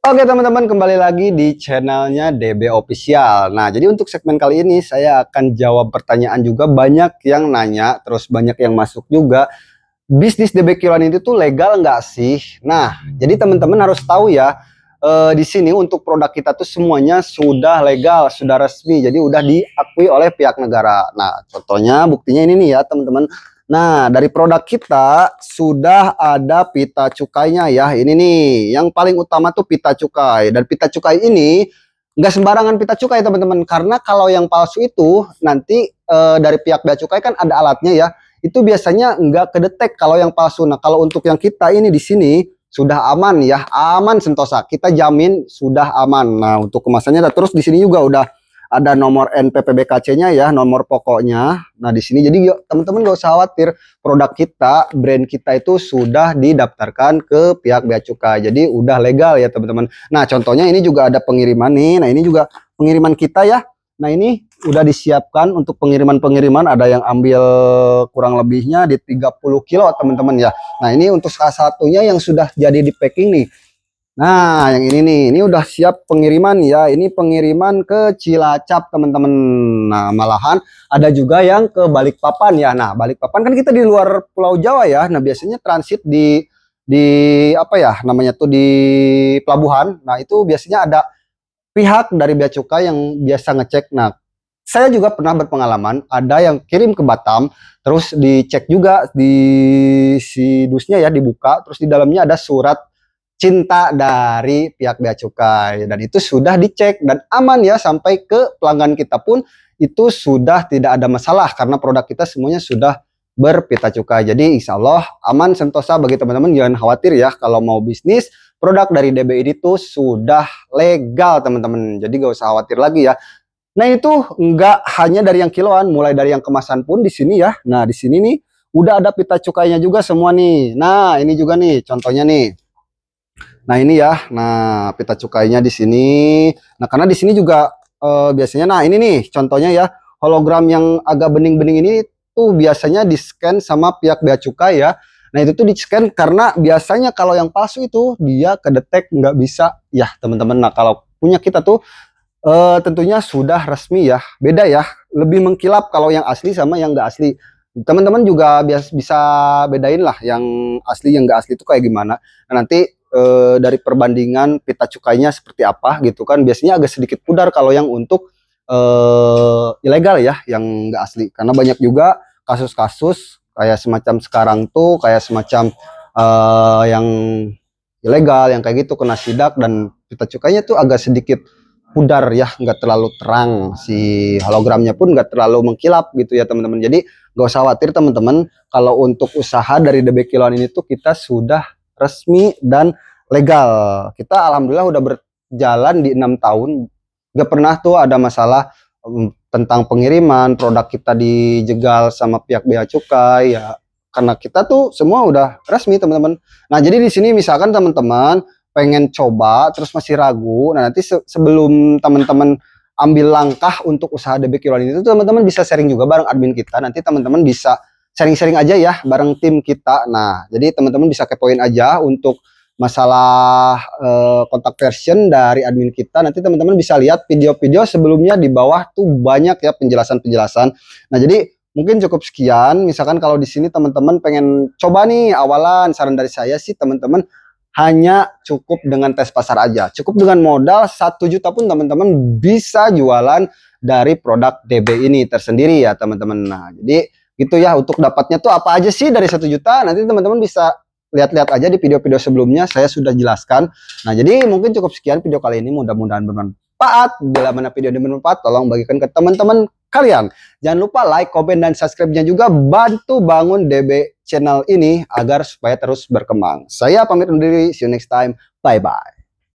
Oke teman-teman, kembali lagi di channelnya DB Official. Nah, jadi untuk segmen kali ini saya akan jawab pertanyaan juga. Banyak yang nanya, terus banyak yang masuk juga. Bisnis DB kiloan itu tuh legal nggak sih? Nah, jadi teman-teman harus tahu ya, di sini untuk produk kita tuh semuanya sudah legal, sudah resmi. Jadi udah diakui oleh pihak negara. Nah, contohnya buktinya ini nih ya teman-teman. Nah, dari produk kita sudah ada pita cukainya ya. Ini nih, yang paling utama tuh pita cukai. Dan pita cukai ini nggak sembarangan pita cukai teman-teman. Karena kalau yang palsu itu nanti dari pihak bea cukai kan ada alatnya ya. Itu biasanya nggak kedetek kalau yang palsu. Nah, kalau untuk yang kita ini di sini sudah aman ya, aman sentosa. Kita jamin sudah aman. Nah, untuk kemasannya terus di sini juga udah ada nomor NPPBKC-nya ya, nomor pokoknya. Nah, di sini jadi teman-teman gak usah khawatir, produk kita, brand kita itu sudah didaftarkan ke pihak bea cukai. Jadi udah legal ya, teman-teman. Nah, contohnya ini juga ada pengiriman nih. Nah, ini juga pengiriman kita ya. Nah, ini udah disiapkan untuk pengiriman-pengiriman, ada yang ambil kurang lebihnya di 30 kilo, teman-teman ya. Nah, ini untuk salah satunya yang sudah jadi di packing nih. Nah, yang ini nih, ini udah siap pengiriman ya. Ini pengiriman ke Cilacap, teman-teman. Nah, malahan ada juga yang ke Balikpapan ya. Nah, Balikpapan kan kita di luar Pulau Jawa ya. Nah, biasanya transit di apa ya namanya tuh di pelabuhan. Nah, itu biasanya ada pihak dari bea cukai yang biasa ngecek. Nah, saya juga pernah berpengalaman ada yang kirim ke Batam, terus dicek juga di si dusnya ya, dibuka, terus di dalamnya ada surat cinta dari pihak bea cukai dan itu sudah dicek dan aman ya, sampai ke pelanggan kita pun itu sudah tidak ada masalah karena produk kita semuanya sudah berpita cukai. Jadi insya Allah aman sentosa bagi teman-teman, jangan khawatir ya kalau mau bisnis produk dari DB ini tuh sudah legal teman-teman. Jadi gak usah khawatir lagi ya. Nah, itu enggak hanya dari yang kiloan, mulai dari yang kemasan pun di sini ya. Nah, di sini nih udah ada pita cukainya juga semua nih. Nah, ini juga nih contohnya nih. Nah, ini ya. Nah, pita cukainya di sini. Nah, karena di sini juga biasanya, nah ini nih contohnya ya, hologram yang agak bening-bening ini tuh biasanya di-scan sama pihak bea cukai ya. Nah, itu tuh di-scan karena biasanya kalau yang palsu itu dia kedetek nggak bisa ya, teman-teman. Nah, kalau punya kita tuh tentunya sudah resmi ya. Beda ya, lebih mengkilap kalau yang asli sama yang nggak asli. Teman-teman juga bisa bedain lah yang asli yang nggak asli itu kayak gimana. Nah, nanti dari perbandingan pita cukainya seperti apa gitu kan, biasanya agak sedikit pudar kalau yang untuk ilegal ya, yang nggak asli, karena banyak juga kasus-kasus kayak semacam sekarang tuh kayak semacam yang ilegal yang kayak gitu kena sidak dan pita cukainya tuh agak sedikit pudar ya, nggak terlalu terang, si hologramnya pun nggak terlalu mengkilap gitu ya teman-teman. Jadi nggak usah khawatir teman-teman, kalau untuk usaha dari DB Kiloan ini tuh kita sudah resmi dan legal. Kita alhamdulillah udah berjalan di 6 tahun, nggak pernah tuh ada masalah tentang pengiriman produk kita dijegal sama pihak bea cukai ya, karena kita tuh semua udah resmi teman-teman. Nah, jadi di sini misalkan teman-teman pengen coba terus masih ragu, nah nanti sebelum teman-teman ambil langkah untuk usaha DB Kiloan itu, teman-teman bisa sharing juga bareng admin kita. Nanti teman-teman bisa sharing-sharing aja ya bareng tim kita. Nah, jadi teman-teman bisa kepoin aja untuk masalah kontak version dari admin kita. Nanti teman-teman bisa lihat video-video sebelumnya di bawah tuh banyak ya penjelasan-penjelasan. Nah, jadi mungkin cukup sekian. Misalkan kalau di sini teman-teman pengen coba nih awalan, saran dari saya sih teman-teman hanya cukup dengan tes pasar aja. Cukup dengan modal 1 juta pun teman-teman bisa jualan dari produk DB ini tersendiri ya teman-teman. Nah, jadi gitu ya, untuk dapatnya tuh apa aja sih dari 1 juta. Nanti teman-teman bisa lihat-lihat aja di video-video sebelumnya, saya sudah jelaskan. Nah, jadi mungkin cukup sekian video kali ini, mudah-mudahan bermanfaat. Bila mana video ini bermanfaat, tolong bagikan ke teman-teman kalian. Jangan lupa like, komen, dan subscribe-nya juga, bantu bangun DB channel ini agar supaya terus berkembang. Saya pamit undur diri, see you next time, bye-bye.